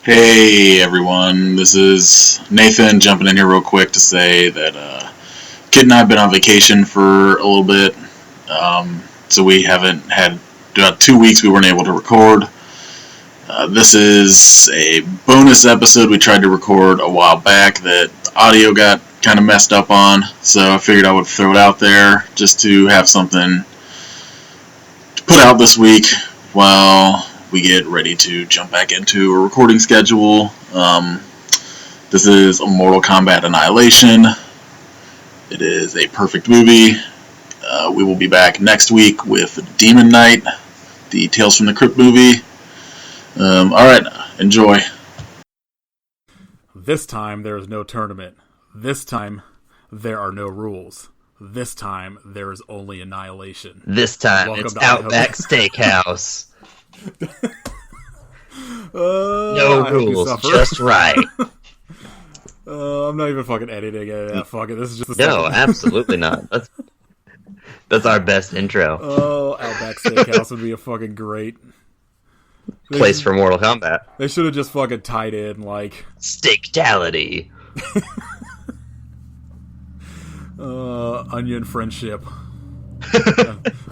Hey everyone, this is Nathan jumping in here real quick to say that Kid and I have been on vacation for a little bit, so we haven't had about 2 weeks we weren't able to record. This is a bonus episode we tried to record a while back that the audio got kind of messed up on, so I figured I would throw it out there just to have something to put out this week while we get ready to jump back into a recording schedule. This is a Mortal Kombat Annihilation. It is a perfect movie. We will be back next week with Demon Knight, the Tales from the Crypt movie. Alright, enjoy. This time there is no tournament. This time there are no rules. This time there is only annihilation. This time Welcome it's Outback Steakhouse. No rules, just right. I'm not even fucking editing it. Fuck it. This is just no, absolutely not. That's our best intro. Oh, Outback Steakhouse would be a fucking great place for Mortal Kombat. They should have just fucking tied in like Steaktality. Onion friendship.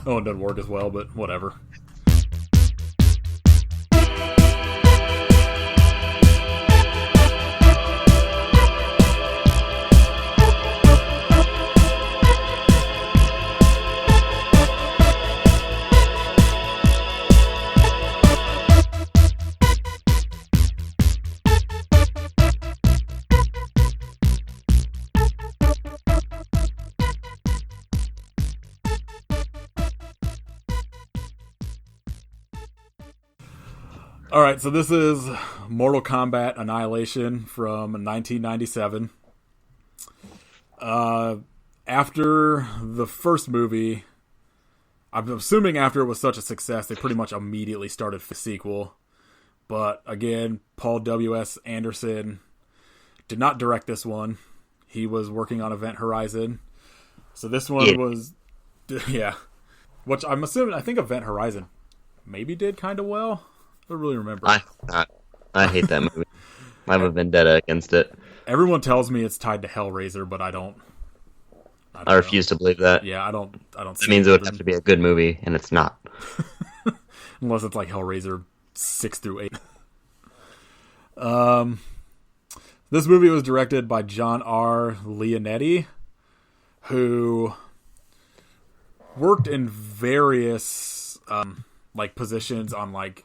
Oh, it doesn't work as well, but whatever. Alright, so this is Mortal Kombat Annihilation from 1997. After the first movie, I'm assuming after it was such a success, they pretty much immediately started the sequel. But again, Paul W.S. Anderson did not direct this one. He was working on Event Horizon. So this one was... Yeah. Which I'm assuming... I think Event Horizon maybe did kind of well. I don't really remember. I hate that movie. I have a vendetta against it. Everyone tells me it's tied to Hellraiser, but I don't I refuse to believe that. Yeah, I don't see it means it would have to be a good movie, and it's not. Unless it's like Hellraiser 6 through 8. This movie was directed by John R. Leonetti, who worked in various positions on like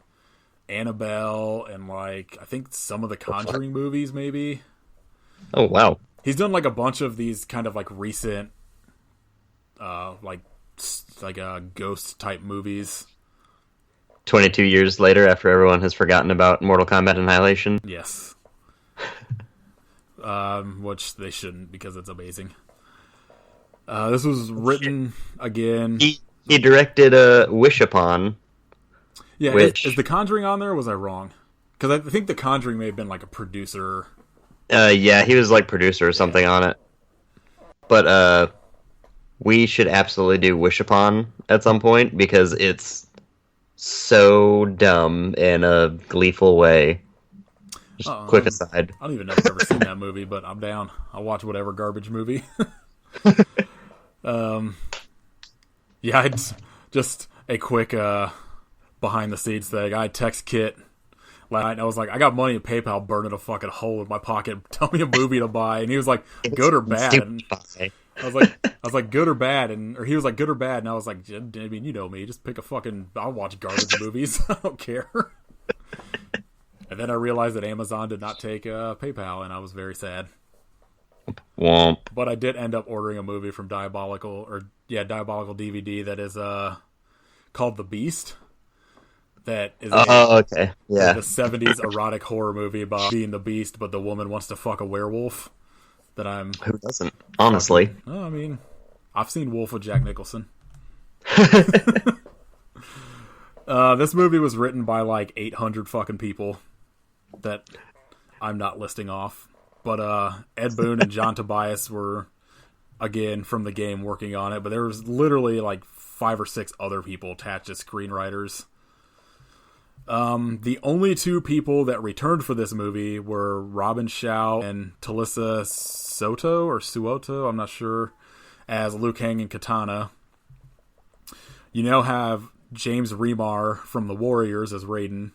Annabelle and like I think some of the Conjuring movies maybe. Oh wow. He's done like a bunch of these kind of like recent ghost type movies. 22 years later after everyone has forgotten about Mortal Kombat Annihilation. Yes. Which they shouldn't because it's amazing. This was written again. He directed Wish Upon. Yeah, is The Conjuring on there or was I wrong? Because I think The Conjuring may have been like a producer. Yeah, he was like producer or something on it. But we should absolutely do Wish Upon at some point because it's so dumb in a gleeful way. Just quick aside. I don't even know if I've ever seen that movie, but I'm down. I'll watch whatever garbage movie. Yeah, it's just a quick behind the scenes thing. I text Kit last night and I was like, I got money in PayPal burning a fucking hole in my pocket. Tell me a movie to buy. And he was like, good or bad? And I was like, good or bad? Or he was like, good or bad? And I was like, I mean, you know me. Just pick a fucking... I'll watch garbage movies. I don't care. And then I realized that Amazon did not take PayPal, and I was very sad. Womp. But I did end up ordering a movie from Diabolical DVD that is called The Beast. That is okay. Yeah. The 70s erotic horror movie about being the beast, but the woman wants to fuck a werewolf. Who doesn't? Honestly. I mean, I've seen Wolf with Jack Nicholson. This movie was written by like 800 fucking people that I'm not listing off. But Ed Boon and John Tobias were, again, from the game working on it. But there was literally like 5 or 6 other people attached as screenwriters. The only two people that returned for this movie were Robin Shaw and Talisa Soto or Suoto, I'm not sure, as Liu Kang and Katana. You now have James Remar from The Warriors as Raiden.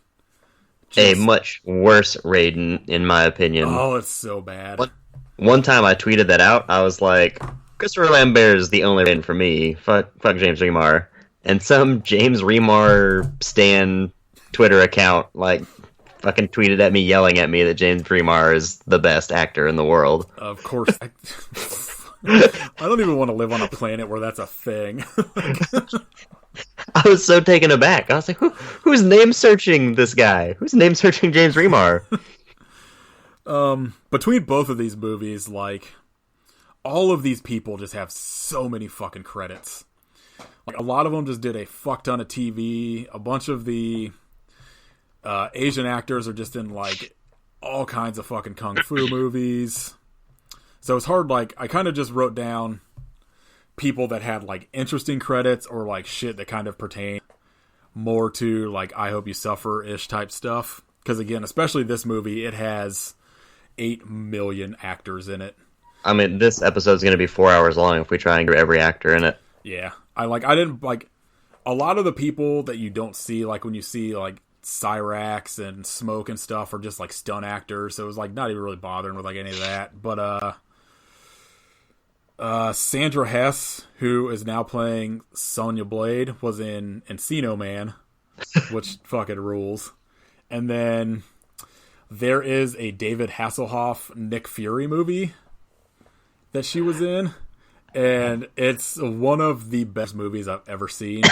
A much worse Raiden, in my opinion. Oh, it's so bad. One time I tweeted that out. I was like, Christopher Lambert is the only Raiden for me. Fuck James Remar. And some James Remar stan Twitter account like fucking tweeted at me, yelling at me that James Remar is the best actor in the world. Of course. I don't even want to live on a planet where that's a thing. I was so taken aback. I was like, who's name searching this guy? Who's name searching James Remar? Between both of these movies, like, all of these people just have so many fucking credits. Like, a lot of them just did a fuck ton of TV. A bunch of the Asian actors are just in, like, all kinds of fucking kung fu movies. So it's hard, like, I kind of just wrote down people that had, like, interesting credits or, like, shit that kind of pertain more to, like, I Hope You Suffer-ish type stuff. Because, again, especially this movie, it has 8 million actors in it. I mean, this episode's going to be 4 hours long if we try and get every actor in it. Yeah. I didn't, like, a lot of the people that you don't see, like, when you see, like, Cyrax and Smoke and stuff are just, like, stunt actors. So it was, like, not even really bothering with, like, any of that. But, Sandra Hess, who is now playing Sonya Blade, was in Encino Man, which fucking rules. And then there is a David Hasselhoff Nick Fury movie that she was in, and it's one of the best movies I've ever seen.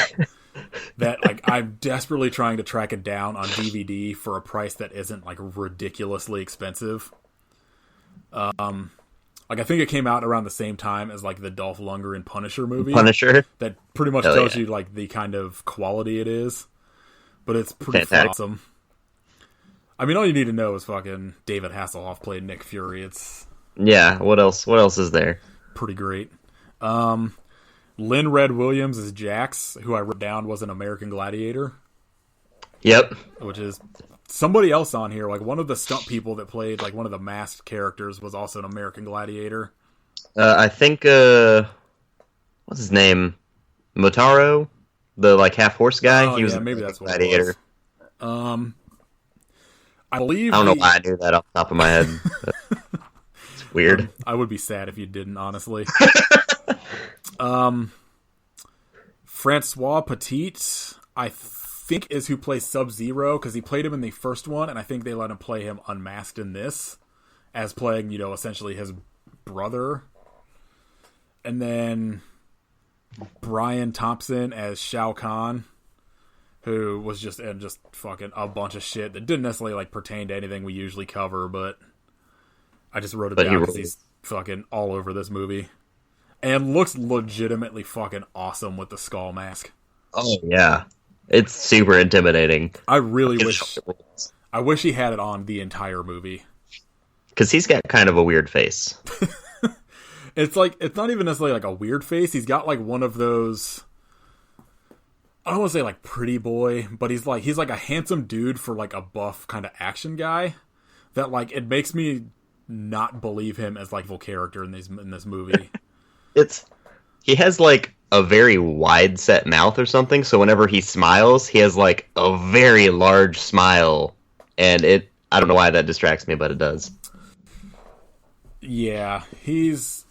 That, like, I'm desperately trying to track it down on DVD for a price that isn't, like, ridiculously expensive. Like, I think it came out around the same time as, like, the Dolph Lundgren Punisher movie. Punisher? That pretty much tells you, like, the kind of quality it is. But it's pretty awesome. I mean, all you need to know is fucking David Hasselhoff played Nick Fury. It's... Yeah, what else? What else is there? Pretty great. Lynn Red Williams is Jax, who I wrote down was an American Gladiator. Yep. Which is... Somebody else on here, like one of the stunt people that played like one of the masked characters was also an American Gladiator. I think, what's his name? Motaro? The like half horse guy? Oh, he was maybe that's what Gladiator. It was. I believe... I don't know why I knew that off the top of my head. It's weird. I would be sad if you didn't, honestly. Francois Petit, I think is who plays Sub-Zero, because he played him in the first one, and I think they let him play him unmasked in this, as playing, you know, essentially his brother. And then Brian Thompson as Shao Kahn, who was just in just fucking a bunch of shit that didn't necessarily like pertain to anything we usually cover, but I just wrote it down because he's fucking all over this movie. And looks legitimately fucking awesome with the skull mask. Oh, yeah. It's super intimidating. I really wish he had it on the entire movie. Because he's got kind of a weird face. It's like, it's not even necessarily like a weird face. He's got like one of those, I don't want to say like pretty boy, but he's like a handsome dude for like a buff kind of action guy that like, it makes me not believe him as like a character in this movie. He has like a very wide set mouth or something, so whenever he smiles, he has like a very large smile, and I don't know why that distracts me, but it does. Yeah, he's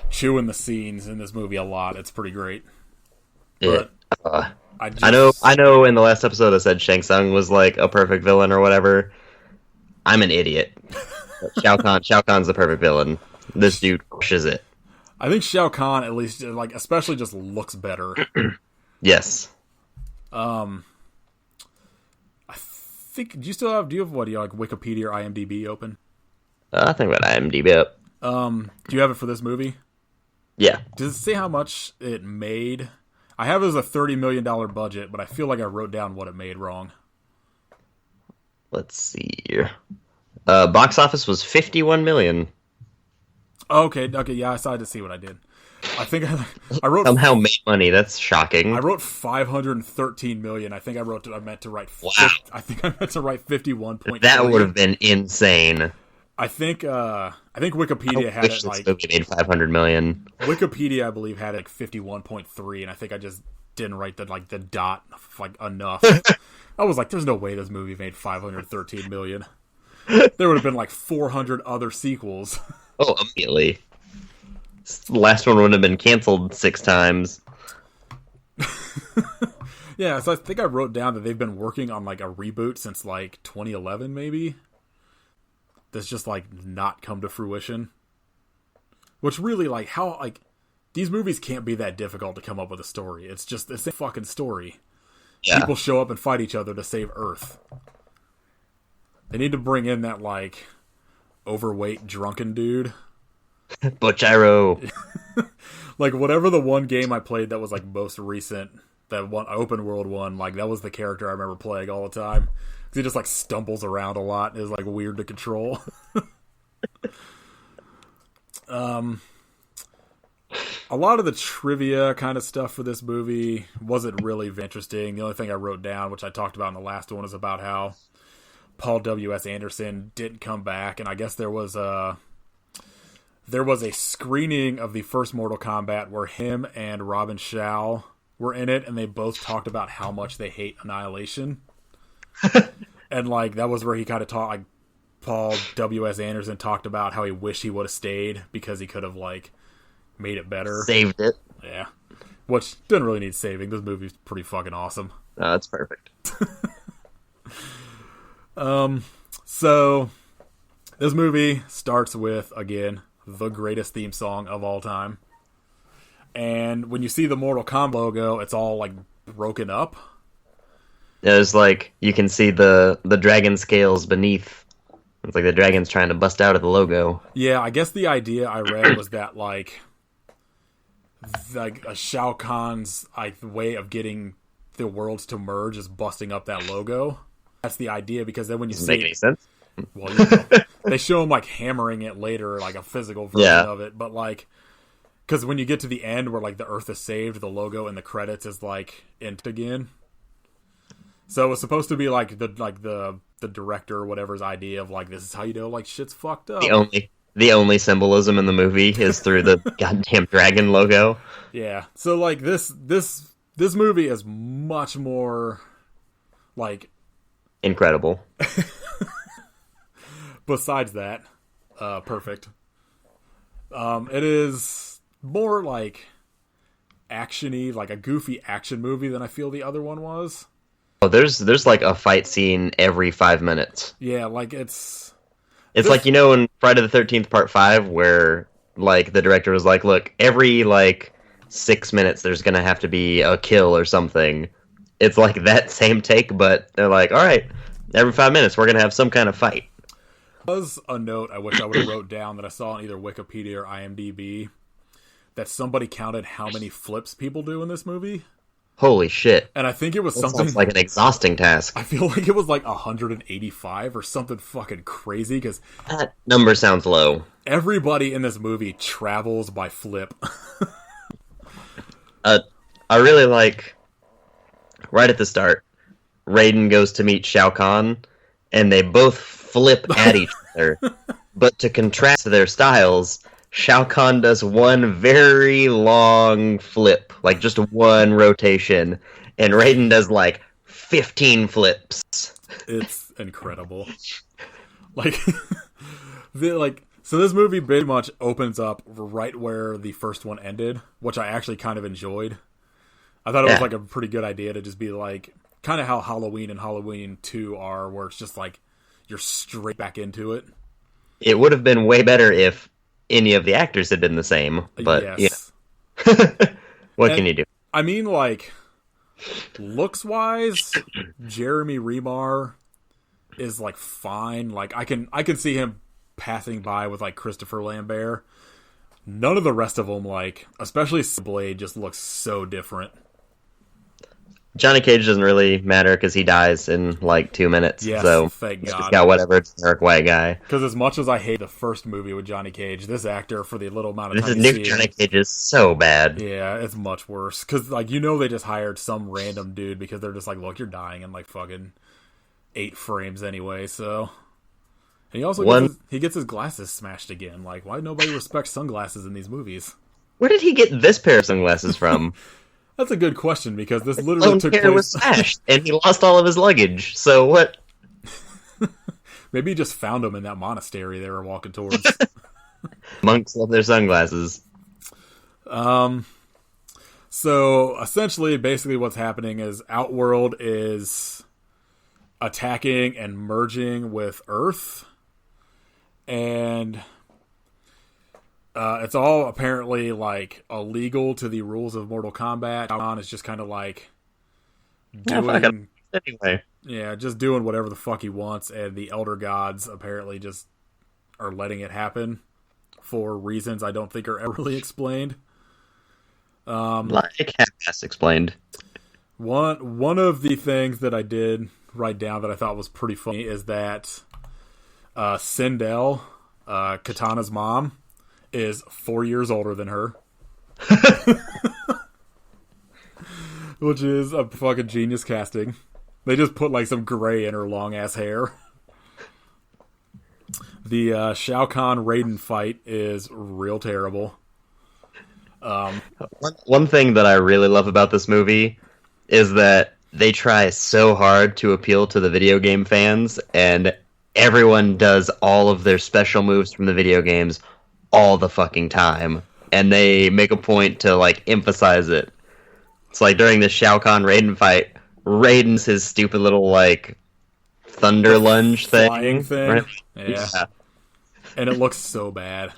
chewing the scenes in this movie a lot. It's pretty great. But I know in the last episode I said Shang Tsung was like a perfect villain or whatever. I'm an idiot. Shao Kahn's the perfect villain. This dude crushes it. I think Shao Kahn, at least, like, especially just looks better. Yes. I think, do you have like Wikipedia or IMDb open? I think about IMDb up. Do you have it for this movie? Yeah. Does it say how much it made? I have it as a $30 million budget, but I feel like I wrote down what it made wrong. Let's see here. Box office was $51 million. Okay, yeah, I decided to see what I did. I think I wrote Somehow made money. That's I shocking. wrote 513 million. I think I meant to write. Wow. I think I meant to write 51.3. That would have been insane. I think I Wikipedia had wish it this like movie made 500 million. Wikipedia, I believe, had it like 51.3, and I think I just didn't write the dot like enough. I was like, "There's no way this movie made 513 million." There would have been like 400 other sequels. Oh, immediately. The last one would have been canceled 6 times. Yeah, so I think I wrote down that they've been working on like a reboot since like 2011, maybe. That's just like not come to fruition. Which really, like, how, like, these movies can't be that difficult to come up with a story. It's just the same fucking story. Yeah. People show up and fight each other to save Earth. They need to bring in that, like, overweight, drunken dude. Butchiro. Like, whatever the one game I played that was, like, most recent, that one open world one, like, that was the character I remember playing all the time. Because he just, like, stumbles around a lot and is, like, weird to control. A lot of the trivia kind of stuff for this movie wasn't really interesting. The only thing I wrote down, which I talked about in the last one, is about how Paul W.S. Anderson didn't come back, and I guess there was a screening of the first Mortal Kombat where him and Robin Shao were in it, and they both talked about how much they hate Annihilation. And like that was where he kind of talked, like Paul W.S. Anderson talked about how he wished he would have stayed because he could have like made it better. Saved it. Yeah. Which didn't really need saving. This movie's pretty fucking awesome. Oh, that's perfect. So this movie starts with, again, the greatest theme song of all time. And when you see the Mortal Kombat logo, it's all like broken up. There's like you can see the dragon scales beneath. It's like the dragon's trying to bust out of the logo. Yeah, I guess the idea I read was that like a Shao Kahn's like way of getting the worlds to merge is busting up that logo. That's the idea, because then when you Doesn't see make any sense. well, you know, they show him like hammering it later, like a physical version of it. But like, because when you get to the end where like the Earth is saved, the logo in the credits is like int again. So it was supposed to be like the director or whatever's idea of like, this is how you know like shit's fucked up. The only symbolism in the movie is through the goddamn dragon logo. Yeah. So like this movie is much more like Incredible. besides that, perfect. It is more like action-y, like a goofy action movie than I feel the other one was. Oh, there's like a fight scene every 5 minutes. Yeah, like it's like, you know, in Friday the 13th Part 5, where like the director was like, look, every like 6 minutes there's gonna have to be a kill or something. It's like that same take, but they're like, all right, every 5 minutes we're gonna have some kind of fight. There was a note I wish I would have wrote down that I saw on either Wikipedia or IMDb that somebody counted how many flips people do in this movie. Holy shit. And I think it was That something sounds like an exhausting task. I feel like it was like 185 or something fucking crazy, because That number sounds low. everybody in this movie travels by flip. I really like, right at the start, Raiden goes to meet Shao Kahn, and they both flip at each other. But to contrast their styles, Shao Kahn does one very long flip, like just one rotation, and Raiden does like 15 flips. It's incredible. Like, so this movie pretty much opens up right where the first one ended, which I actually kind of enjoyed. I thought it was like a pretty good idea to just be like, kind of how Halloween and Halloween 2 are, where it's just like, you're straight back into it. It would have been way better if any of the actors had been the same, but yes. What can you do? I mean, like, looks-wise, Jeremy Remar is, like, fine. Like, I can see him passing by with, like, Christopher Lambert. None of the rest of them, like, especially Blade, just looks so different. Johnny Cage doesn't really matter because he dies in like 2 minutes. Yes, so thank he's God. just got whatever generic white guy. Because as much as I hate the first movie with Johnny Cage, this actor, for the little amount of This time is you new see Johnny him, Cage is so bad. yeah, it's much worse. Because, like, you know they just hired some random dude because they're just like, look, you're dying in, like, fucking 8 frames anyway, so... And he also gets his glasses smashed again. Like, why nobody respects sunglasses in these movies? Where did he get this pair of sunglasses from? That's a good question, because this His literally own took pair place... was smashed, and he lost all of his luggage. So what? Maybe he just found them in that monastery they were walking towards. Monks love their sunglasses. So, essentially, basically what's happening is Outworld is attacking and merging with Earth. And it's all apparently, like, illegal to the rules of Mortal Kombat. Shao Kahn is just kind of, like, doing... Anyway. Yeah, just doing whatever the fuck he wants, and the Elder Gods apparently just are letting it happen for reasons I don't think are ever really explained. Like half-ass explained. One of the things that I did write down that I thought was pretty funny is that Sindel, Katana's mom, is 4 years older than her. Which is a fucking genius casting. They just put like some gray in her long ass hair. The Shao Kahn Raiden fight is real terrible. One thing that I really love about this movie is that they try so hard to appeal to the video game fans, and everyone does all of their special moves from the video games all the fucking time. And they make a point to like emphasize it. It's like during the Shao Kahn Raiden fight, Raiden's his stupid little like thunder lunge Flying thing. Right? Yeah. And it looks so bad.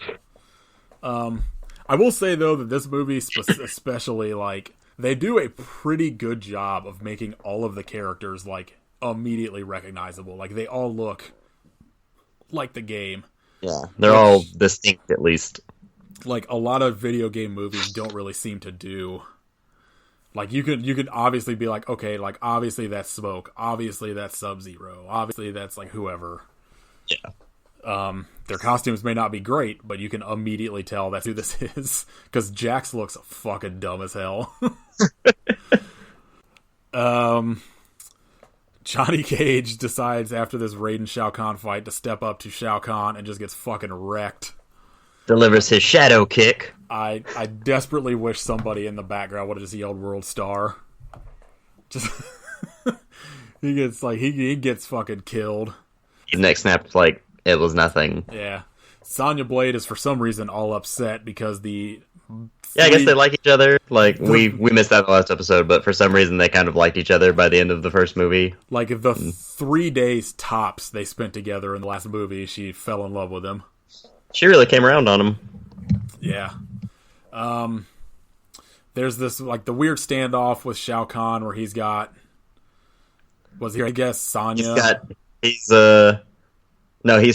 I will say though that this movie especially, like, they do a pretty good job of making all of the characters like immediately recognizable. Like, they all look like the game. Yeah, they're all distinct at least. Like, a lot of video game movies don't really seem to do. Like, you could obviously be like, okay, like, obviously that's Smoke, obviously that's Sub-Zero, obviously that's, like, whoever. Yeah. Their costumes may not be great, but you can immediately tell that's who this is. Because Jax looks fucking dumb as hell. Johnny Cage decides after this Raiden Shao Kahn fight to step up to Shao Kahn and just gets fucking wrecked. Delivers his shadow kick. I desperately wish somebody in the background would have just yelled World Star. Just he gets fucking killed. His neck snaps like it was nothing. Yeah. Sonya Blade is for some reason all upset because the I guess they like each other. Like we missed that in the last episode, but for some reason they kind of liked each other by the end of the first movie. Like the 3 days tops they spent together in the last movie, she fell in love with him. She really came around on him. Yeah. There's this, like, the weird standoff with Shao Kahn where he's got... I guess, Sonya? He's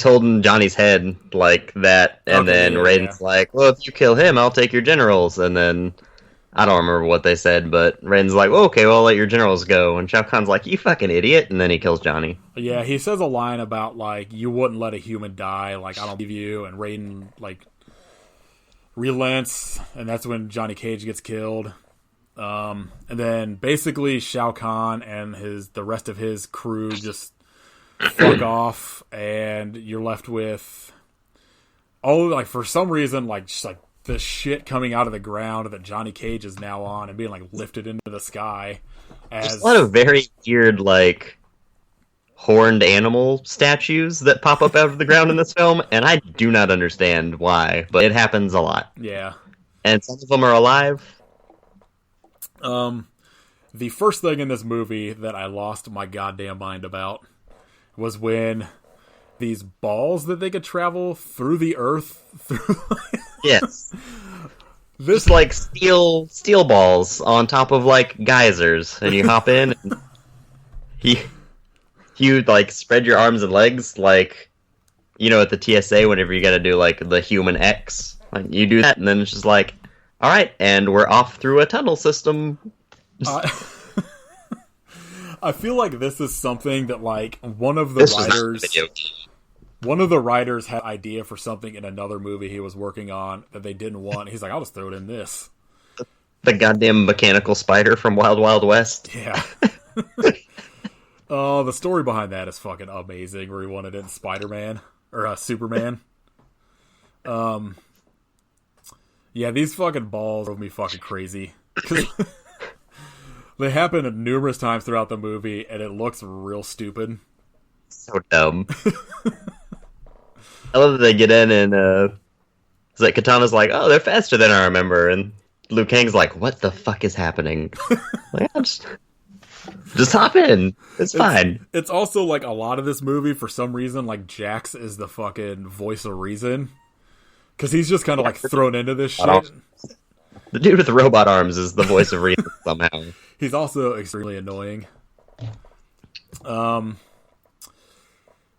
holding Johnny's head like that, and then Raiden's like, well, if you kill him, I'll take your generals, and then... I don't remember what they said, but Raiden's like, well, okay, well, I'll let your generals go, and Shao Kahn's like, you fucking idiot, and then he kills Johnny. Yeah, he says a line about, like, you wouldn't let a human die, like, I don't believe you, and Raiden, like, relents, and that's when Johnny Cage gets killed. And then, basically, Shao Kahn and the rest of his crew just fuck off, and you're left with, for some reason, like, just, like, the shit coming out of the ground that Johnny Cage is now on and being, like, lifted into the sky. There's a lot of very weird, like, horned animal statues that pop up out of the ground in this film, and I do not understand why, but it happens a lot. Yeah. And some of them are alive. The first thing in this movie that I lost my goddamn mind about was when these balls that they could travel through the earth Yes. This like steel balls on top of like geysers, and you hop in and you like spread your arms and legs like, you know, at the TSA whenever you gotta do like the human X. Like you do that and then it's just like, alright, and we're off through a tunnel system. I feel like this is something that like one of the This was not a writers, video game. one of the writers had an idea for something in another movie he was working on that they didn't want. He's like, I'll just throw it in this. The goddamn mechanical spider from Wild Wild West. Yeah. Oh, the story behind that is fucking amazing. Where he wanted it in Spider-Man or Superman. Yeah, these fucking balls drove me fucking crazy. They happen numerous times throughout the movie, and it looks real stupid. So dumb. I love that they get in and it's like Katana's like, oh, they're faster than I remember, and Liu Kang's like, what the fuck is happening? Like, just hop in. It's fine. It's also like a lot of this movie, for some reason, like Jax is the fucking voice of reason. Because he's just kind of like thrown into this shit. The dude with the robot arms is the voice of reason somehow. He's also extremely annoying.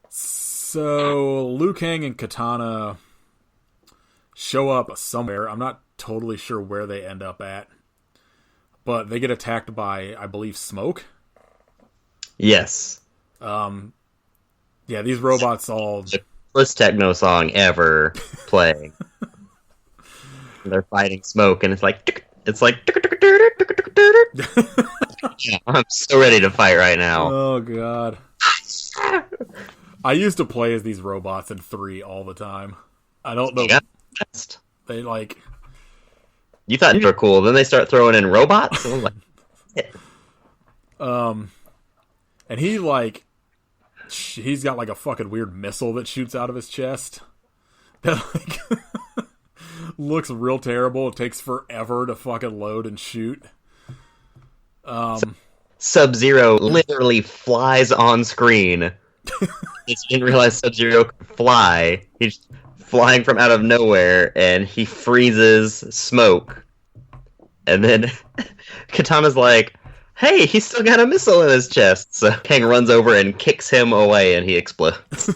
So Liu Kang and Katana show up somewhere. I'm not totally sure where they end up at. But they get attacked by, I believe, smoke. Yes. Yeah, these robots all... The coolest techno song ever playing. They're fighting smoke, and it's like... I'm so ready to fight right now. Oh, God. I used to play as these robots in 3 all the time. I don't know. They, like... You thought you were cool, then they start throwing in robots? And I'm like, and he, like... He's got, like, a fucking weird missile that shoots out of his chest. That, like... looks real terrible. It takes forever to fucking load and shoot. Sub-Zero literally flies on screen. He didn't realize Sub-Zero could fly. He's flying from out of nowhere, and he freezes smoke. And then Katana's like, hey, he's still got a missile in his chest. So Kang runs over and kicks him away, and he explodes.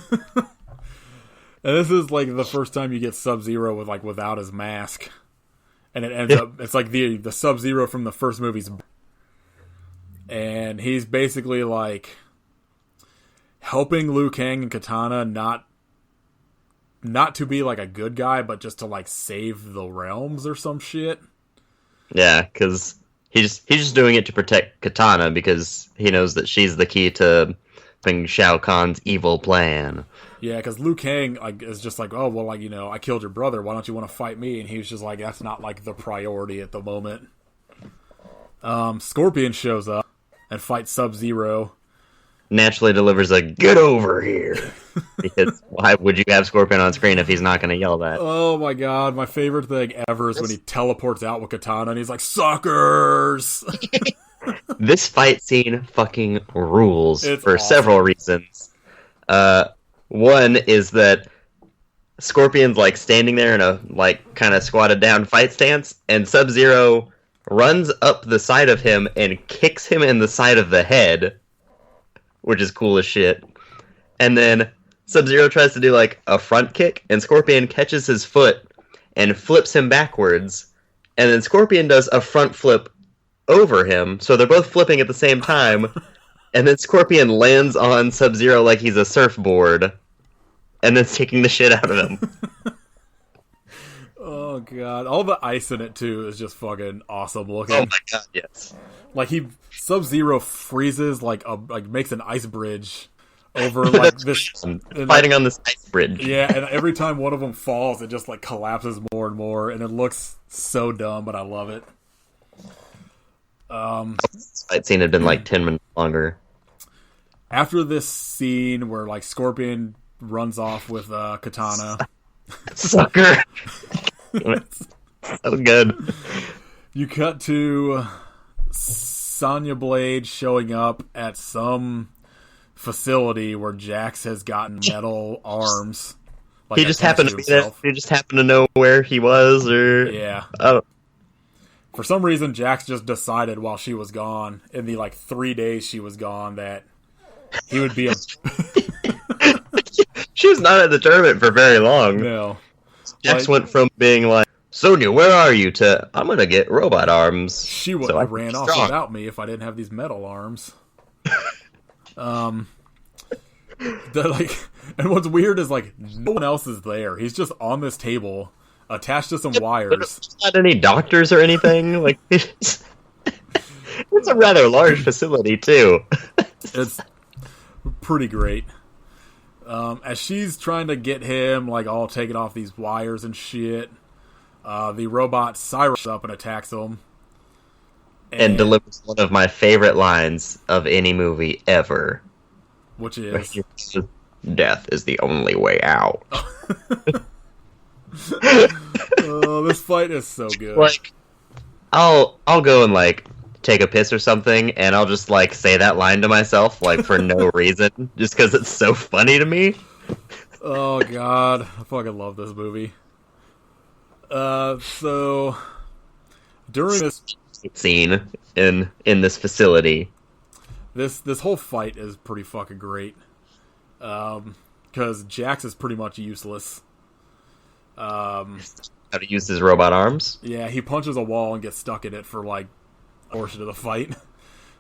And this is like the first time you get Sub-Zero with like without his mask, and it ends up it's like the Sub-Zero from the first movie's, and he's basically like helping Liu Kang and Katana not to be like a good guy, but just to like save the realms or some shit. Yeah, because he's just doing it to protect Katana because he knows that she's the key to Shao Kahn's evil plan. Yeah, because Liu Kang like is just like, oh well, like I killed your brother. Why don't you want to fight me? And he was just like, that's not like the priority at the moment. Scorpion shows up and fights Sub-Zero. Naturally delivers a "get over here" because why would you have Scorpion on screen if he's not going to yell that? Oh my god, my favorite thing ever is when he teleports out with Katana and he's like, suckers! This fight scene fucking rules. It's for awesome. Several reasons. One is that Scorpion's like standing there in a like kind of squatted down fight stance, and Sub-Zero runs up the side of him and kicks him in the side of the head, which is cool as shit. And then Sub-Zero tries to do like a front kick, and Scorpion catches his foot and flips him backwards, and then Scorpion does a front flip over him, so they're both flipping at the same time. And then Scorpion lands on Sub-Zero like he's a surfboard, and then taking the shit out of him. Oh god, all the ice in it too is just fucking awesome looking. Oh my god, yes. Like Sub-Zero freezes like makes an ice bridge over like this, fighting on this ice bridge. Yeah, and every time one of them falls, it just like collapses more and more, and it looks so dumb, but I love it. This fight scene had been like 10 minutes longer. After this scene where like Scorpion runs off with Katana, Sucker. So good. You cut to Sonya Blade showing up at some facility where Jax has gotten metal arms. Like, He just happened to be there. himself. He just happened to know where he was, or Yeah. Oh, For some reason, Jax just decided while she was gone, in the like 3 days she was gone, that he would be a she was not at the tournament for very long. no. Jax Like, went from being like, Sonya, where are you, to I'm gonna get robot arms. she would so I have can ran be off strong. without me if I didn't have these metal arms. And what's weird is like no one else is there. He's just on this table, attached to some wires. Not any doctors or anything. Like it's a rather large facility too. It's pretty great. As she's trying to get him like all taken off these wires and shit, the robot Cyrus up and attacks him. And delivers one of my favorite lines of any movie ever. Which is... Death is the only way out. Oh, this fight is so good. Like, I'll go and, like, take a piss or something, and I'll just, like, say that line to myself, like, for no reason, just because it's so funny to me. Oh, God. I fucking love this movie. So... During this... scene in this facility. This whole fight is pretty fucking great. Because Jax is pretty much useless. How to use his robot arms? Yeah, he punches a wall and gets stuck in it for like a portion of the fight.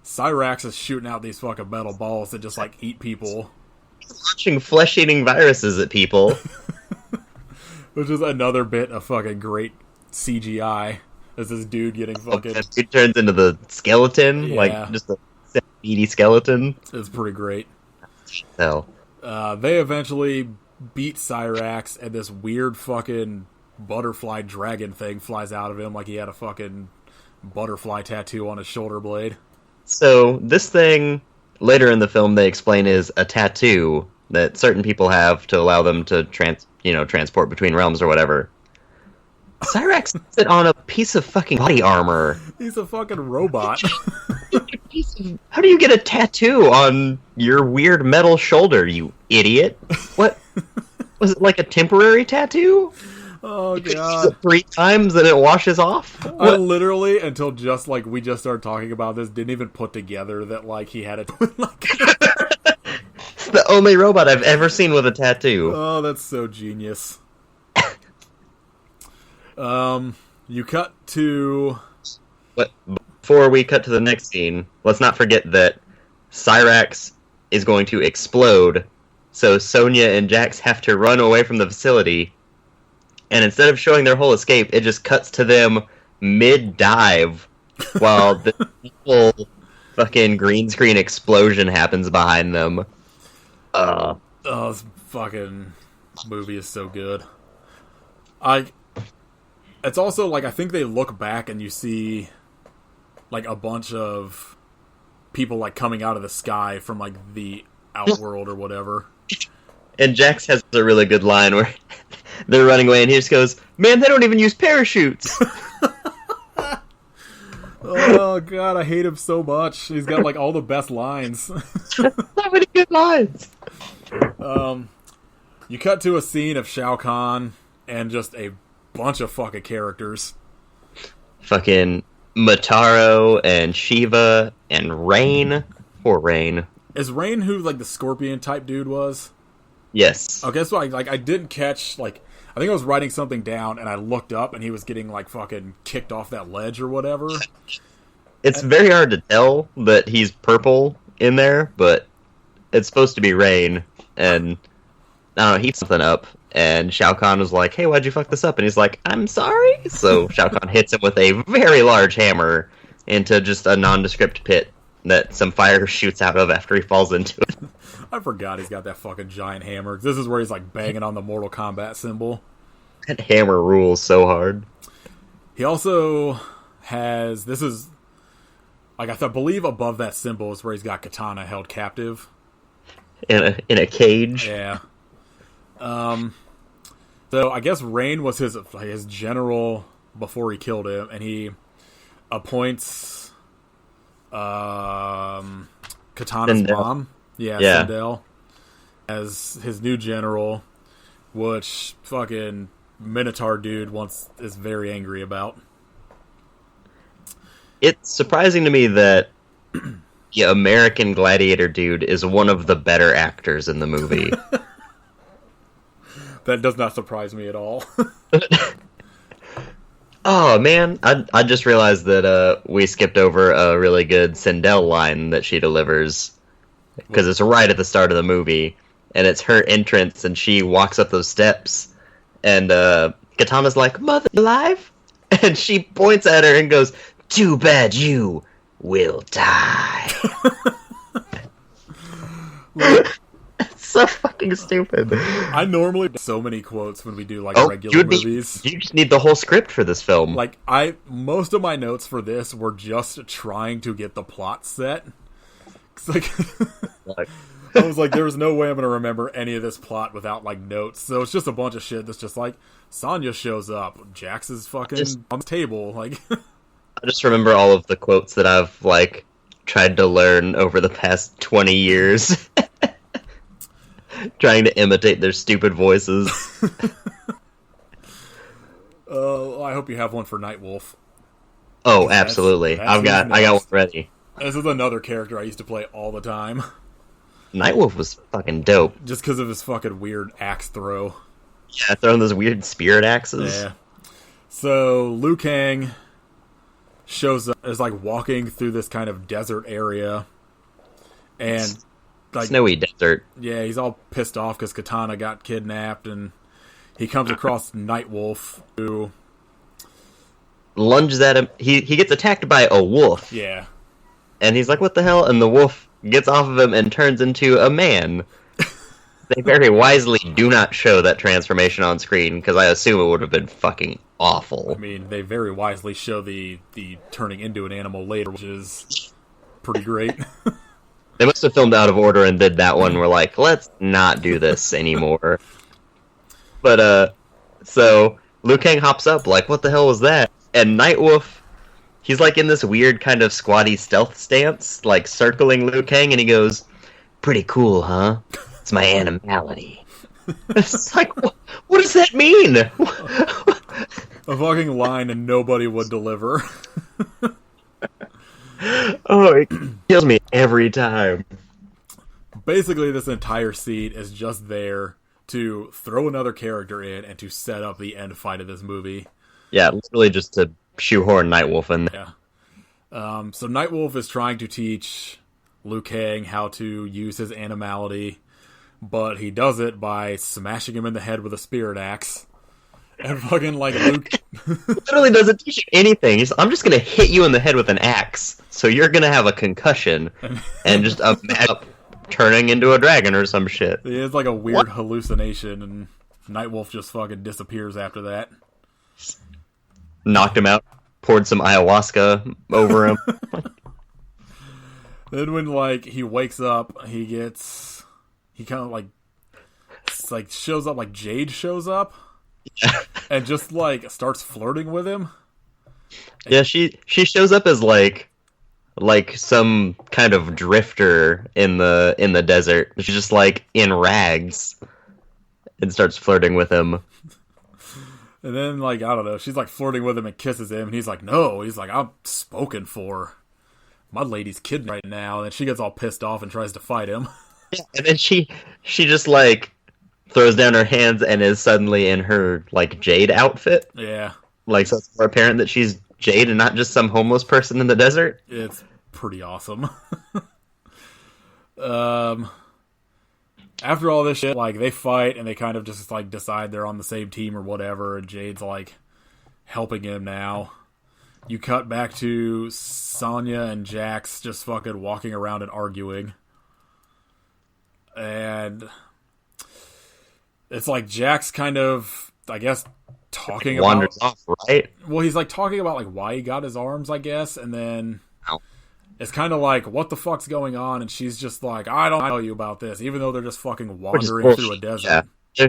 Cyrax is shooting out these fucking metal balls that just like eat people. Launching flesh-eating viruses at people. Which is another bit of fucking great CGI. Is this dude getting fucking... It turns into the skeleton, Yeah. like just a meaty skeleton. It's pretty great. Hell. They eventually beat Cyrax, and this weird fucking butterfly dragon thing flies out of him like he had a fucking butterfly tattoo on his shoulder blade. So, this thing, later in the film, they explain is a tattoo that certain people have to allow them to transport between realms or whatever. Cyrax puts it on a piece of fucking body armor. He's a fucking robot. How do you get a tattoo on your weird metal shoulder, you idiot? What? Was it like a temporary tattoo? Oh, You use God. it 3 times and it washes off? I What? literally, until just like we just started talking about this, didn't even put together that like he had it. Like, It's the only robot I've ever seen with a tattoo. oh, that's so genius. You cut to... But before we cut to the next scene, let's not forget that Cyrax is going to explode, so Sonya and Jax have to run away from the facility, and instead of showing their whole escape, it just cuts to them mid-dive while the whole fucking green screen explosion happens behind them. Oh, this fucking movie is so good. It's also, like, I think they look back and you see, like, a bunch of people, like, coming out of the sky from, like, the outworld or whatever. And Jax has a really good line where they're running away and he just goes, "Man, they don't even use parachutes!" Oh, God, I hate him so much. He's got, like, all the best lines. So many good lines! You cut to a scene of Shao Kahn and just a bunch of fucking characters. Fucking Mataro and Shiva and Rain. Poor Rain. Is Rain who, like, the scorpion type dude was? Yes. Okay, so I didn't catch, like, I think I was writing something down and I looked up and he was getting, like, fucking kicked off that ledge or whatever. It's very hard to tell that he's purple in there, but it's supposed to be Rain, and I don't know, he heats something up, and Shao Kahn was like, "Hey, why'd you fuck this up?" And he's like, "I'm sorry." So Shao Kahn hits him with a very large hammer into just a nondescript pit that some fire shoots out of after he falls into it. I forgot he's got that fucking giant hammer. This is where he's, like, banging on the Mortal Kombat symbol. That hammer rules so hard. He also has, this is, like, I believe above that symbol is where he's got Katana held captive. In a cage. Yeah. So I guess Rain was his general before he killed him, and he appoints Katana's Sindel. mom, Sindel, as his new general, which fucking Minotaur dude is very angry about. It's surprising to me that the American Gladiator dude is one of the better actors in the movie. That does not surprise me at all. Oh man, I just realized that we skipped over a really good Sindel line that she delivers because it's right at the start of the movie, and it's her entrance, and she walks up those steps, and Katana's like, "Mother, alive?" And she points at her and goes, "Too bad you will die." It's so fucking stupid. I normally do so many quotes when we do like regular movies. You just need the whole script for this film. Like most of my notes for this were just trying to get the plot set. Like, I was like, there's no way I'm gonna remember any of this plot without like notes. So it's just a bunch of shit that's just like Sonya shows up, Jax is fucking on the table. Like, I just remember all of the quotes that I've like tried to learn over the past 20 years. Trying to imitate their stupid voices. I hope you have one for Nightwolf. Oh, absolutely. I got one ready. This is another character I used to play all the time. Nightwolf was fucking dope. Just because of his fucking weird axe throw. Yeah, throwing those weird spirit axes. Yeah. So, Liu Kang shows up, is like walking through this kind of desert area. And like, snowy desert. Yeah, he's all pissed off because Katana got kidnapped, and he comes across Nightwolf, who lunges at him. He gets attacked by a wolf. Yeah. And he's like, "What the hell?" And the wolf gets off of him and turns into a man. They very wisely do not show that transformation on screen, because I assume it would have been fucking awful. I mean, they very wisely show the turning into an animal later, which is pretty great. They must have filmed out of order and did that one. We're like, let's not do this anymore. But, so, Liu Kang hops up, like, what the hell was that? And Nightwolf, he's like in this weird kind of squatty stealth stance, like circling Liu Kang, and he goes, "Pretty cool, huh? It's my animality." It's like, what does that mean? A fucking line and nobody would deliver. Oh, it kills me every time. Basically, this entire scene is just there to throw another character in and to set up the end fight of this movie. Yeah, literally just to shoehorn Nightwolf in there. Yeah. So Nightwolf is trying to teach Liu Kang how to use his animality, but he does it by smashing him in the head with a spirit axe. And fucking, like, Luke literally doesn't teach him anything. I'm just gonna hit you in the head with an axe, so you're gonna have a concussion, and just up turning into a dragon or some shit. He has, like, a weird hallucination, and Nightwolf just fucking disappears after that. Knocked him out, poured some ayahuasca over him. Then when, like, he wakes up, he kind of, like, shows up, like, Jade shows up. Yeah. And just, like, starts flirting with him. Yeah, she shows up as like some kind of drifter in the desert. She's just like in rags and starts flirting with him. And then, like, I don't know, she's like flirting with him and kisses him, and he's like, "No." He's like, "I'm spoken for. My lady's kidding right now." And then she gets all pissed off and tries to fight him. Yeah, and then she just like throws down her hands and is suddenly in her like Jade outfit. Yeah. Like, so it's more apparent that she's Jade and not just some homeless person in the desert. It's pretty awesome. After all this shit, like, they fight and they kind of just like decide they're on the same team or whatever, and Jade's like helping him now. You cut back to Sonya and Jax just fucking walking around and arguing. And it's like Jax kind of, I guess, talking wanders off, right? Well, he's like talking about like why he got his arms, I guess, and then Ow. It's kind of like, what the fuck's going on? And she's just like, I don't tell you about this, even though they're just fucking wandering through a desert. Yeah.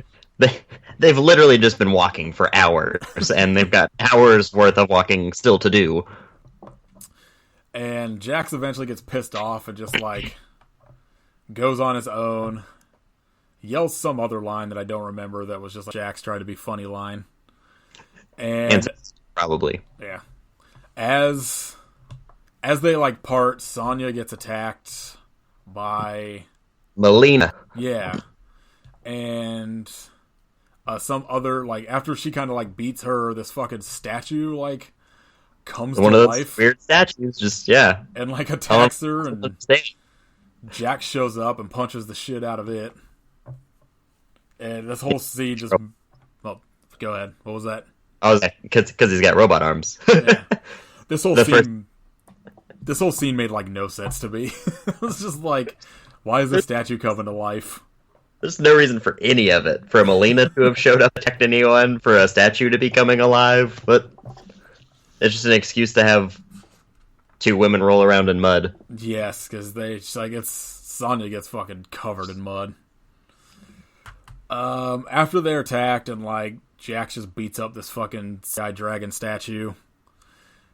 They've literally just been walking for hours, and they've got hours worth of walking still to do. And Jax eventually gets pissed off and just like goes on his own, yells some other line that I don't remember that was just like Jax trying to be funny line. And probably. Yeah. As they like part, Sonya gets attacked by Melina. Yeah. And some other, like, after she kind of like beats her, this fucking statue like comes One to of those life. Weird statues, just, yeah. And like attacks her, and Jack shows up and punches the shit out of it. And this whole scene just... Well, go ahead. What was that? I was because he's got robot arms. Yeah. This whole scene made like no sense to me. It was just like, why is the statue coming to life? There's no reason for any of it. For Melina to have showed up and attacked anyone, for a statue to be coming alive, but it's just an excuse to have two women roll around in mud. Yes, because Sonya gets fucking covered in mud. After they're attacked and like Jax just beats up this fucking sky dragon statue,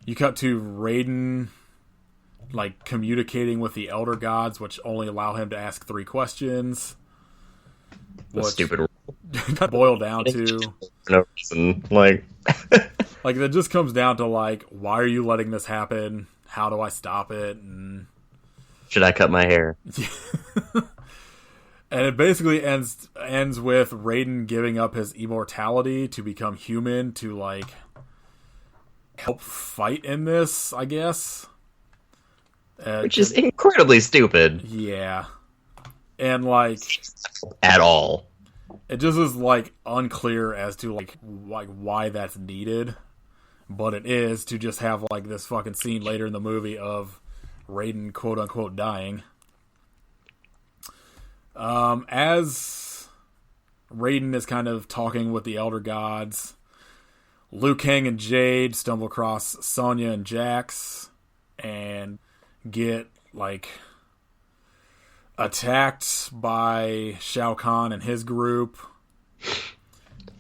you cut to Raiden like communicating with the Elder Gods, which only allow him to ask 3 questions. What stupid rule. Boil down to no reason. Like that just comes down to like, why are you letting this happen? How do I stop it? And should I cut my hair? And it basically ends with Raiden giving up his immortality to become human to like help fight in this, I guess. Which is incredibly stupid. Yeah. And like at all. It just is like unclear as to like why that's needed. But it is to just have like this fucking scene later in the movie of Raiden quote unquote dying. As Raiden is kind of talking with the Elder Gods, Liu Kang and Jade stumble across Sonya and Jax and get like attacked by Shao Kahn and his group,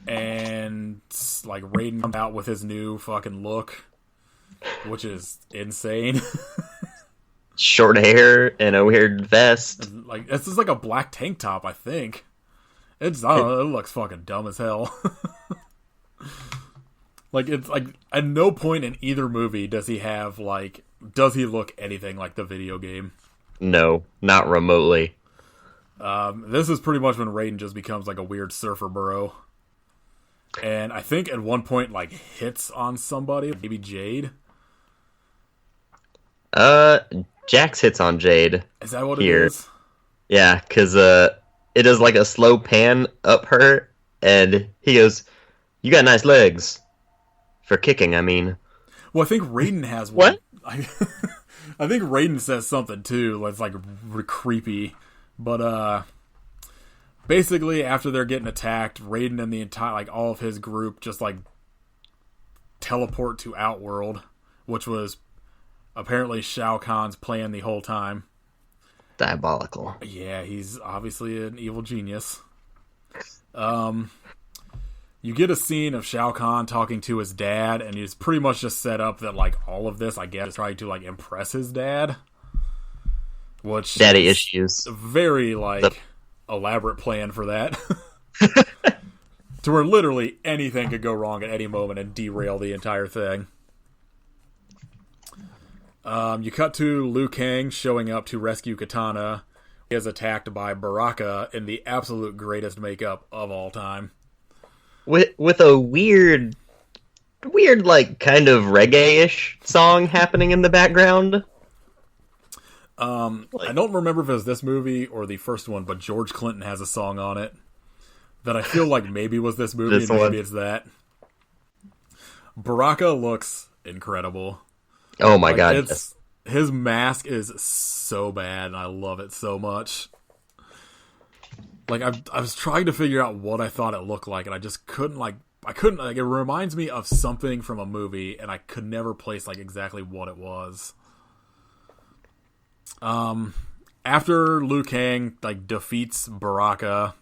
and like Raiden comes out with his new fucking look, which is insane. Short hair and a weird vest. Like it's just like a black tank top, I think. I don't know, it looks fucking dumb as hell. Like it's like at no point in either movie does he look anything like the video game. No, not remotely. This is pretty much when Raiden just becomes like a weird surfer bro. And I think at one point like hits on somebody, maybe Jade. Jax hits on Jade. Is that what here. It is? Yeah, because it is like a slow pan up her, and he goes, "You got nice legs for kicking." I mean, well, I think Raiden has one. What? I think Raiden says something too that's like creepy, but basically after they're getting attacked, Raiden and the entire like all of his group just like teleport to Outworld, which was apparently Shao Kahn's plan the whole time. Diabolical. Yeah, he's obviously an evil genius. You get a scene of Shao Kahn talking to his dad, and he's pretty much just set up that like all of this, I guess, is trying to like impress his dad. Which daddy issues. A very like elaborate plan for that. To where literally anything could go wrong at any moment and derail the entire thing. You cut to Liu Kang showing up to rescue Katana. He is attacked by Baraka in the absolute greatest makeup of all time. With a weird like kind of reggae-ish song happening in the background. I don't remember if it was this movie or the first one, but George Clinton has a song on it that I feel like maybe was this movie, and maybe it's that. Baraka looks incredible. Oh my god! His mask is so bad, and I love it so much. Like I was trying to figure out what I thought it looked like, and I just couldn't. It reminds me of something from a movie, and I could never place like exactly what it was. After Liu Kang like defeats Baraka,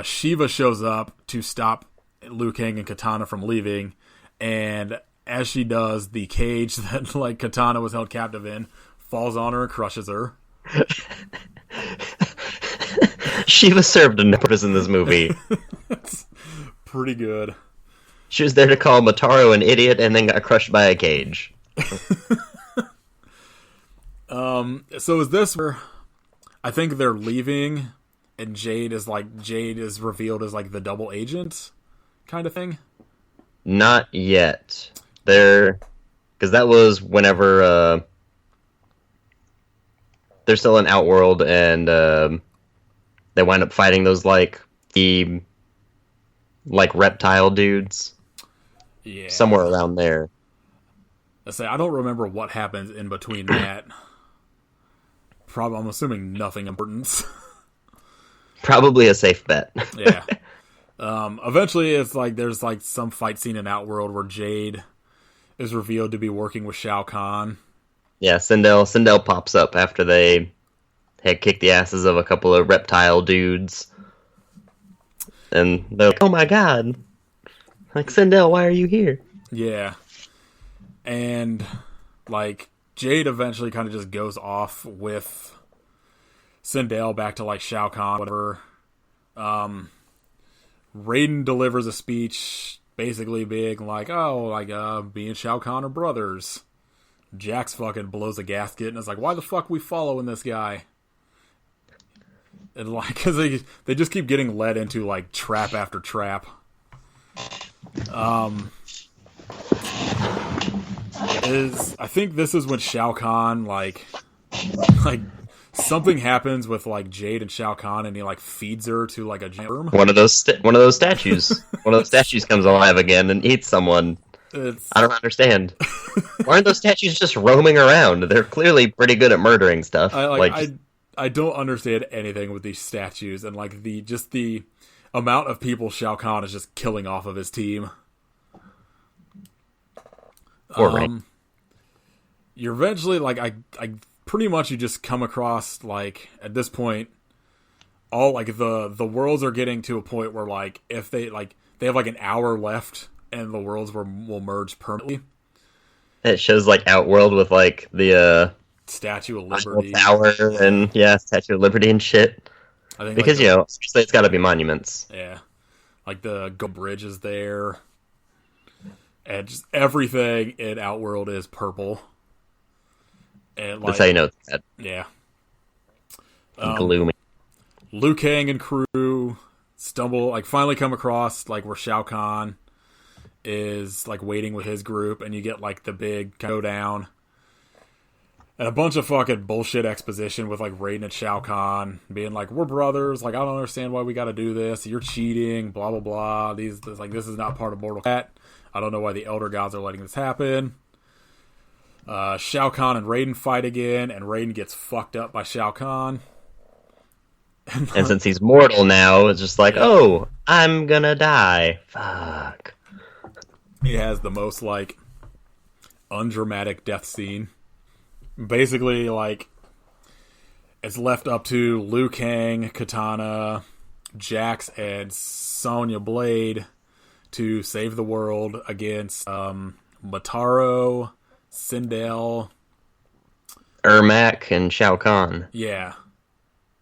Shiva shows up to stop Liu Kang and Katana from leaving, and as she does, the cage that like Katana was held captive in falls on her and crushes her. Shiva served a purpose in this movie. It's pretty good. She was there to call Motaro an idiot and then got crushed by a cage. So is this where I think they're leaving and Jade is revealed as like the double agent kind of thing? Not yet. Because that was whenever they're still in Outworld, and they wind up fighting those the reptile dudes Yeah. somewhere around there. I don't remember what happens in between that. Probably, I'm assuming nothing important. Probably a safe bet. Yeah. Eventually, it's like there's like some fight scene in Outworld where Jade is revealed to be working with Shao Kahn. Yeah, Sindel pops up after they had kicked the asses of a couple of reptile dudes. And they're like, oh my god. Like, Sindel, why are you here? Yeah. And, like, Jade eventually kind of just goes off with Sindel back to, like, Shao Kahn, whatever. Raiden delivers a speech basically being like, oh, like, me and Shao Kahn are brothers. Jax fucking blows a gasket and is like, why the fuck we following this guy? And, like, because they just keep getting led into, like, trap after trap. I think this is when Shao Kahn, like something happens with, like, Jade and Shao Kahn, and he, like, feeds her to, like, a germ. One of those statues. One of those statues comes alive again and eats someone. I don't understand. Why aren't those statues just roaming around? They're clearly pretty good at murdering stuff. I don't understand anything with these statues, and, like, the amount of people Shao Kahn is just killing off of his team. You're eventually, like, I pretty much you just come across, like, at this point, all, like, the worlds are getting to a point where, like, if they have, like, an hour left and the worlds will merge permanently. It shows, like, Outworld with, like, the Statue of Liberty Tower and Statue of Liberty and shit. I think because, like seriously, it's got to be monuments. Yeah, like the bridge is there, and just everything in Outworld is purple. And, like, that's how you know it's bad. Yeah. Gloomy. Liu Kang and crew finally come across, like, where Shao Kahn is, like, waiting with his group, and you get, like, the big go down. And a bunch of fucking bullshit exposition with, like, Raiden and Shao Kahn being like, we're brothers, like, I don't understand why we gotta do this, you're cheating, blah, blah, blah, this is not part of Mortal Kombat, I don't know why the Elder Gods are letting this happen. Shao Kahn and Raiden fight again, and Raiden gets fucked up by Shao Kahn. And since he's mortal now, it's just like, oh, I'm gonna die. Fuck. He has the most, like, undramatic death scene. Basically, like, it's left up to Liu Kang, Katana, Jax, and Sonya Blade to save the world against Motaro, Sindel, Ermac, and Shao Kahn. Yeah,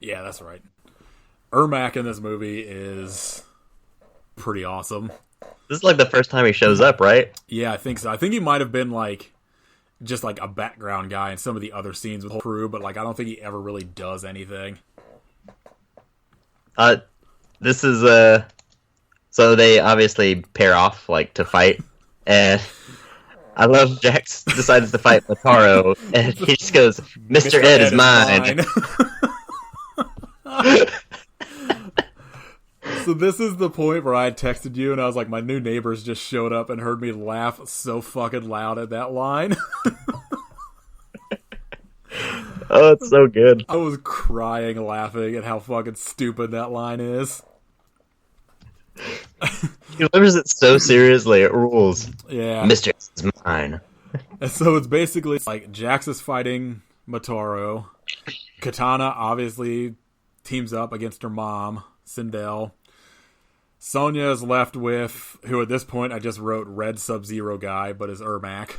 that's right. Ermac in this movie is pretty awesome. This is like the first time he shows up, right? Yeah, I think so. I think he might have been, like, just, like, a background guy in some of the other scenes with the crew, but, like, I don't think he ever really does anything. This is, so they obviously pair off, like, to fight, and I love Jax decides to fight Motaro, and he just goes, Mr. Ed is mine. So this is the point where I texted you, and I was like, my new neighbors just showed up and heard me laugh so fucking loud at that line. Oh, it's so good. I was crying laughing at how fucking stupid that line is. He delivers it so seriously, it rules. Yeah. Mr. Ed is mine. And so it's basically like Jax is fighting Motaro. Katana obviously teams up against her mom, Sindel. Sonya is left with, who at this point I just wrote Red Sub-Zero guy, but is Ermac.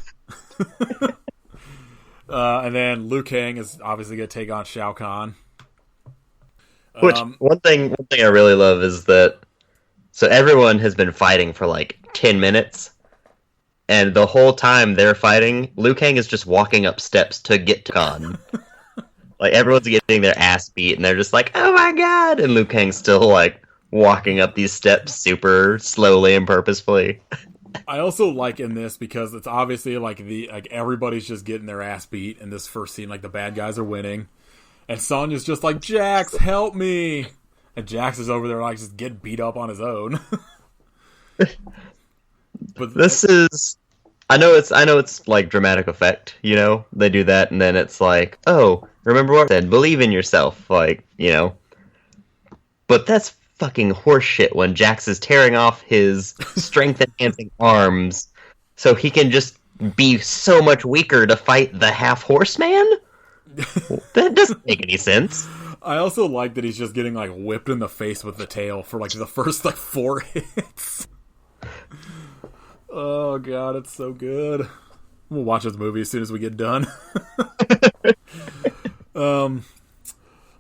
And then Liu Kang is obviously going to take on Shao Kahn. Which, one thing I really love is that, so everyone has been fighting for like 10 minutes, and the whole time they're fighting, Liu Kang is just walking up steps to get to Khan. Like, everyone's getting their ass beat, and they're just like, oh my god! And Liu Kang's still, like, walking up these steps super slowly and purposefully. I also like in this because it's obviously like everybody's just getting their ass beat in this first scene, like the bad guys are winning. And Sonya's just like, Jax, help me! And Jax is over there like just getting beat up on his own. But This is I know it's like dramatic effect, you know? They do that and then it's like, oh, remember what I said, believe in yourself, like, you know. But that's fucking horseshit when Jax is tearing off his strength enhancing arms so he can just be so much weaker to fight the half horseman? That doesn't make any sense. I also like that he's just getting like whipped in the face with the tail for like the first like 4 hits. Oh god, it's so good. We'll watch this movie as soon as we get done.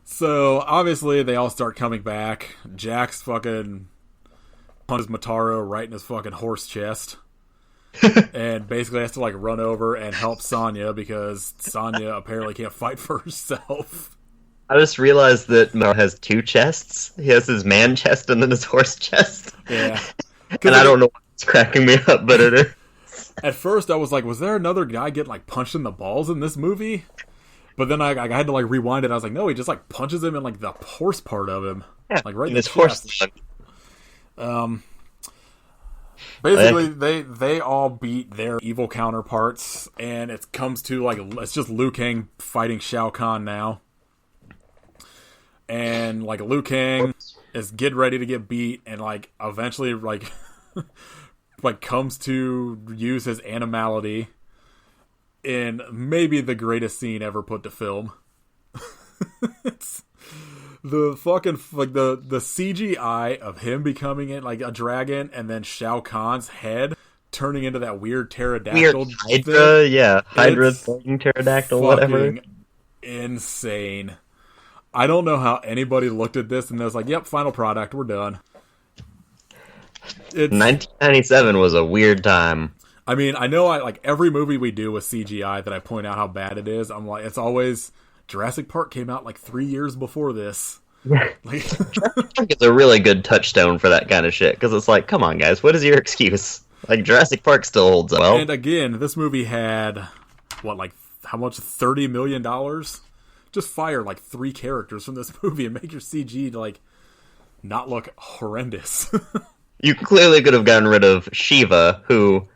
So obviously they all start coming back. Jax fucking punches Motaro right in his fucking horse chest. And basically has to like run over and help Sonya because Sonya apparently can't fight for herself. I just realized that Motaro has 2 chests. He has his man chest and then his horse chest. Yeah. And I don't know why it's cracking me up, but it is. At first I was like, was there another guy getting like punched in the balls in this movie? But then I had to like rewind it. I was like, no, he just like punches him in like the horse part of him. Yeah, like right in his the horse chest. leg. Basically, they all beat their evil counterparts, and it comes to like it's just Liu Kang fighting Shao Kahn now, and like Liu Kang is getting ready to get beat, and like eventually like like comes to use his animality in maybe the greatest scene ever put to film. It's the fucking like the CGI of him becoming it like a dragon, and then Shao Kahn's head turning into that weird pterodactyl. Weird Hydra, yeah, Hydra thing, pterodactyl, whatever. Insane. I don't know how anybody looked at this and was like, "Yep, final product, we're done." 1997 was a weird time. I mean, I know like every movie we do with CGI that I point out how bad it is, I'm like, it's always Jurassic Park came out like 3 years before this. Like, Jurassic Park is a really good touchstone for that kind of shit, because it's like, come on guys, what is your excuse? Like, Jurassic Park still holds up well. And again, this movie had, what, like, how much? $30 million? Just fire like 3 characters from this movie and make your CG like not look horrendous. You clearly could have gotten rid of Shiva, who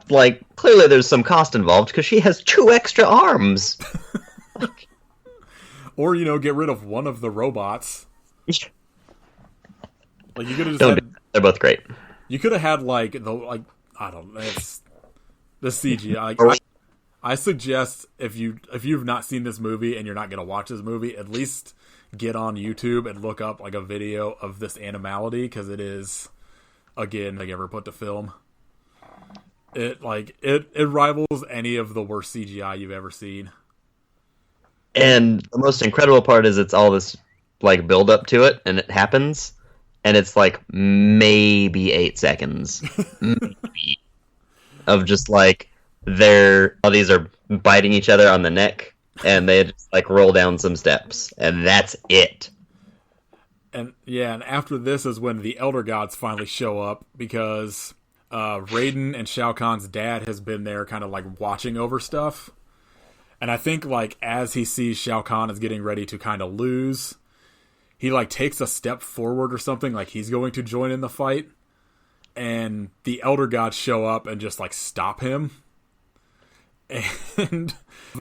like, clearly there's some cost involved because she has 2 extra arms. Or, you know, get rid of one of the robots. Like, you could have just Don't had... do that. They're both great. You could have had, like, I don't know, it's... The CGI. I suggest, if you've not seen this movie and you're not going to watch this movie, at least get on YouTube and look up, like, a video of this animality, because it is, again, like, ever put to film. It rivals any of the worst CGI you've ever seen. And the most incredible part is it's all this like build up to it, and it happens, and it's like maybe 8 seconds, maybe, of just like all these are biting each other on the neck, and they just like roll down some steps, and that's it. And yeah, and after this is when the Elder Gods finally show up, because Raiden and Shao Kahn's dad has been there kind of like watching over stuff. And I think, like, as he sees Shao Kahn is getting ready to kind of lose, he, like, takes a step forward or something, like he's going to join in the fight. And the Elder Gods show up and just, like, stop him. And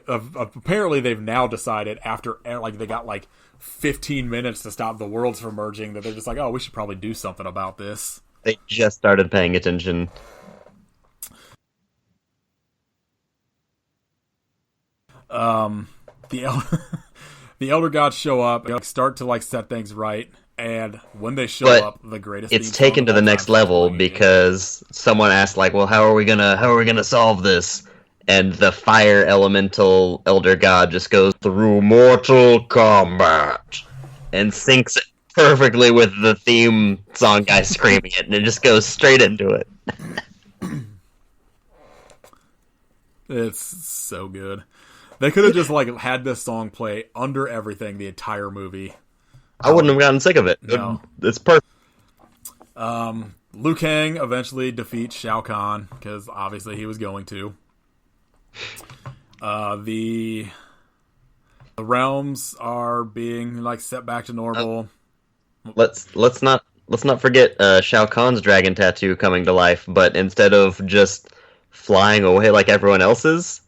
apparently they've now decided, after, like, they got, like, 15 minutes to stop the worlds from merging, that they're just like, oh, we should probably do something about this. They just started paying attention. The Elder Gods show up and start to like set things right, and when they show up, the greatest. It's taken to the next level because someone asked, like, "Well, how are we gonna solve this?" And the fire elemental Elder God just goes through Mortal Kombat and syncs it perfectly with the theme song guy screaming it, and it just goes straight into it. It's so good. They could have just like had this song play under everything the entire movie. I wouldn't have gotten sick of it. No. It's perfect. Liu Kang eventually defeats Shao Kahn, because obviously he was going to. The The realms are being like set back to normal. Let's not forget Shao Kahn's dragon tattoo coming to life, but instead of just flying away like everyone else's,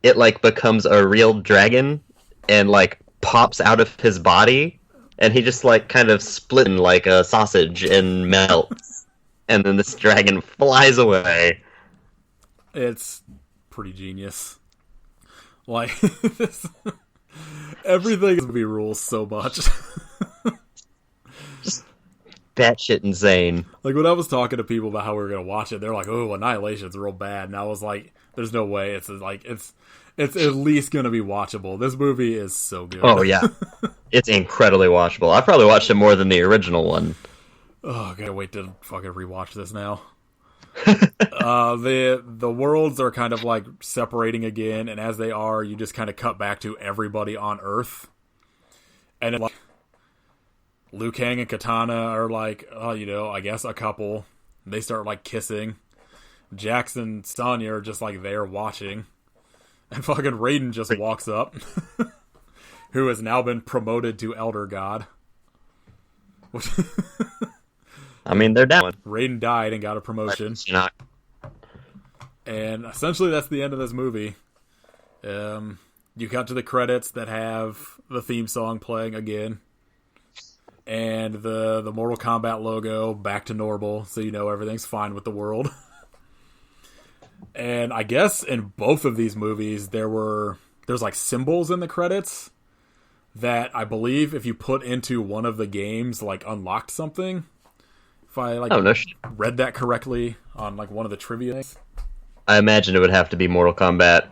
it like becomes a real dragon and like pops out of his body, and he just like kind of split in like a sausage and melts, and then this dragon flies away. It's pretty genius. Like this, everything in movie rules so much. Just batshit insane. Like when I was talking to people about how we were gonna watch it, they're like, "Oh, Annihilation's real bad," and I was like, "There's no way. It's at least gonna be watchable. This movie is so good." Oh yeah, it's incredibly watchable. I probably watched it more than the original one. Oh, I gotta wait to fucking rewatch this now. The worlds are kind of like separating again, and as they are, you just kind of cut back to everybody on Earth, and like Liu Kang and Katana are like, I guess a couple. They start like kissing. Jax and Sonya are just like there watching, and fucking Raiden just walks up, who has now been promoted to Elder God. I mean, they're down. Raiden died and got a promotion. And essentially that's the end of this movie. You cut to the credits that have the theme song playing again. And the Mortal Kombat logo back to normal, so you know everything's fine with the world. And I guess in both of these movies there's like symbols in the credits that I believe if you put into one of the games like unlocked something. If I read that correctly on like one of the trivia things. I imagine it would have to be Mortal Kombat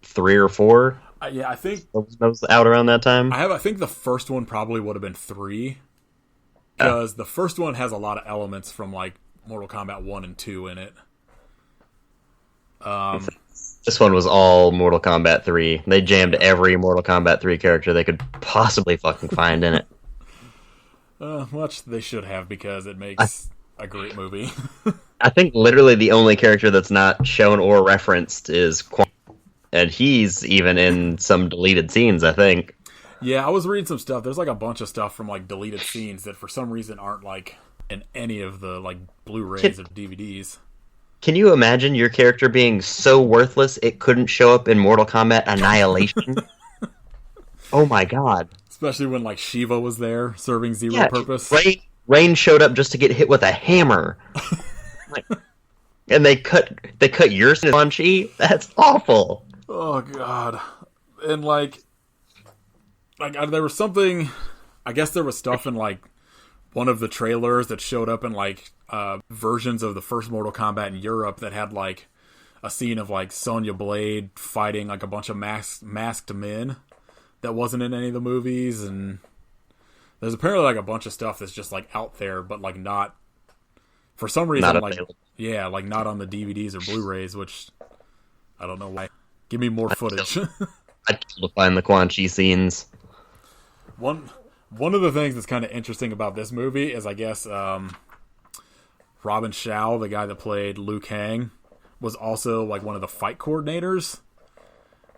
3 or 4. Yeah, I think that was out around that time. I think the first one probably would have been 3, because the first one has a lot of elements from like Mortal Kombat 1 and 2 in it. This one was all Mortal Kombat 3. They jammed every Mortal Kombat 3 character they could possibly fucking find in it. Much they should have, because it makes a great movie. I think literally the only character that's not shown or referenced is Quan, and he's even in some deleted scenes, I think. Yeah, I was reading some stuff. There's like a bunch of stuff from like deleted scenes that for some reason aren't like in any of the like Blu-rays or DVDs. Can you imagine your character being so worthless it couldn't show up in Mortal Kombat Annihilation? Oh my god. Especially when like Shiva was there serving zero purpose. Rain showed up just to get hit with a hammer. And they cut your Quan Chi? That's awful. Oh god. And like there was something, I guess there was stuff in like one of the trailers that showed up in like versions of the first Mortal Kombat in Europe that had like a scene of like Sonya Blade fighting like a bunch of masked men that wasn't in any of the movies, and there's apparently like a bunch of stuff that's just like out there but like not, for some reason, not like like not on the DVDs or Blu-rays, which I don't know why. Give me more footage. I'd kill to find the Quan Chi scenes. One of the things that's kind of interesting about this movie is, I guess, Robin Shao, the guy that played Liu Kang, was also like one of the fight coordinators,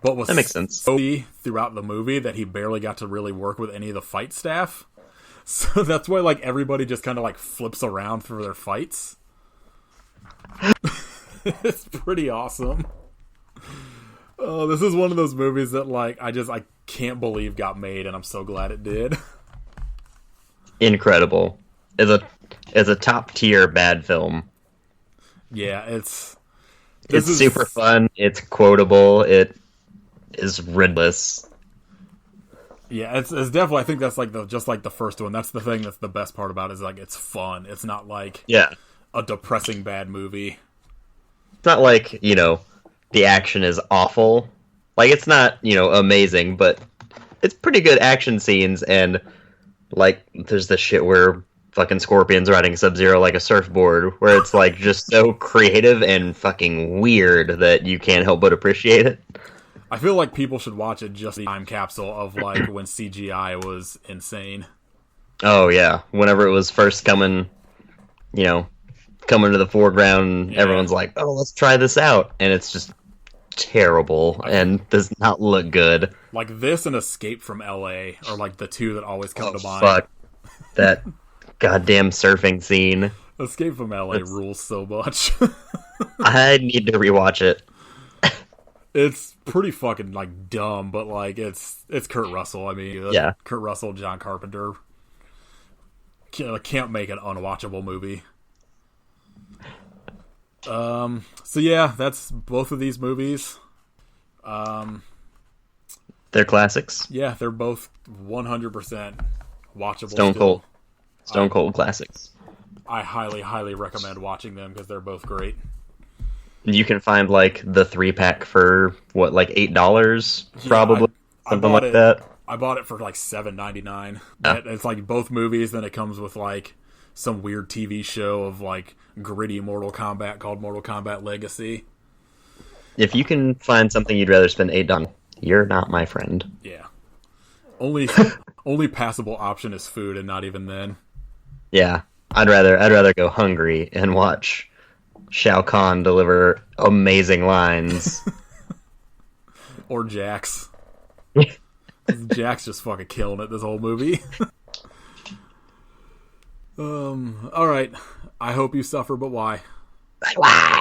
but was that makes sense. So throughout the movie that he barely got to really work with any of the fight staff. So that's why like everybody just kind of like flips around for their fights. It's pretty awesome. Oh, this is one of those movies that like I can't believe got made, and I'm so glad it did. Incredible. It's a top tier bad film. Yeah, it's super fun. It's quotable. It is ridiculous. Yeah, it's definitely. I think that's like just like the first one. That's the thing. That's the best part about it, is like it's fun. It's not like a depressing bad movie. It's not like the action is awful. Like it's not amazing, but it's pretty good action scenes, and like there's this shit where fucking Scorpion's riding Sub-Zero like a surfboard, where it's like just so creative and fucking weird that you can't help but appreciate it. I feel like people should watch it just the time capsule of like when CGI was insane. Oh yeah, whenever it was first coming to the foreground, everyone's like, "Oh, let's try this out," and it's just terrible and does not look good. Like this and Escape from L.A. are like the two that always come to mind. Fuck that goddamn surfing scene. Escape from L.A. rules so much. I need to rewatch it. It's pretty fucking like dumb, but like it's Kurt Russell. I mean, Yeah. Kurt Russell, John Carpenter can't make an unwatchable movie. So yeah, that's both of these movies. They're classics. Yeah, they're both 100% watchable. Stone Cold classics. I highly, highly recommend watching them because they're both great. You can find like the 3-pack for what, like $8, probably something like that. I bought it for like $7.99. Yeah. It's like both movies. Then it comes with like some weird TV show of like gritty Mortal Kombat called Mortal Kombat Legacy. If you can find something you'd rather spend $8 on, you're not my friend. Yeah. Only passable option is food, and not even then. Yeah, I'd rather go hungry and watch Shao Kahn deliver amazing lines. Or Jax. Jax just fucking killing it this whole movie. Alright. I hope you suffer, but why? Wow.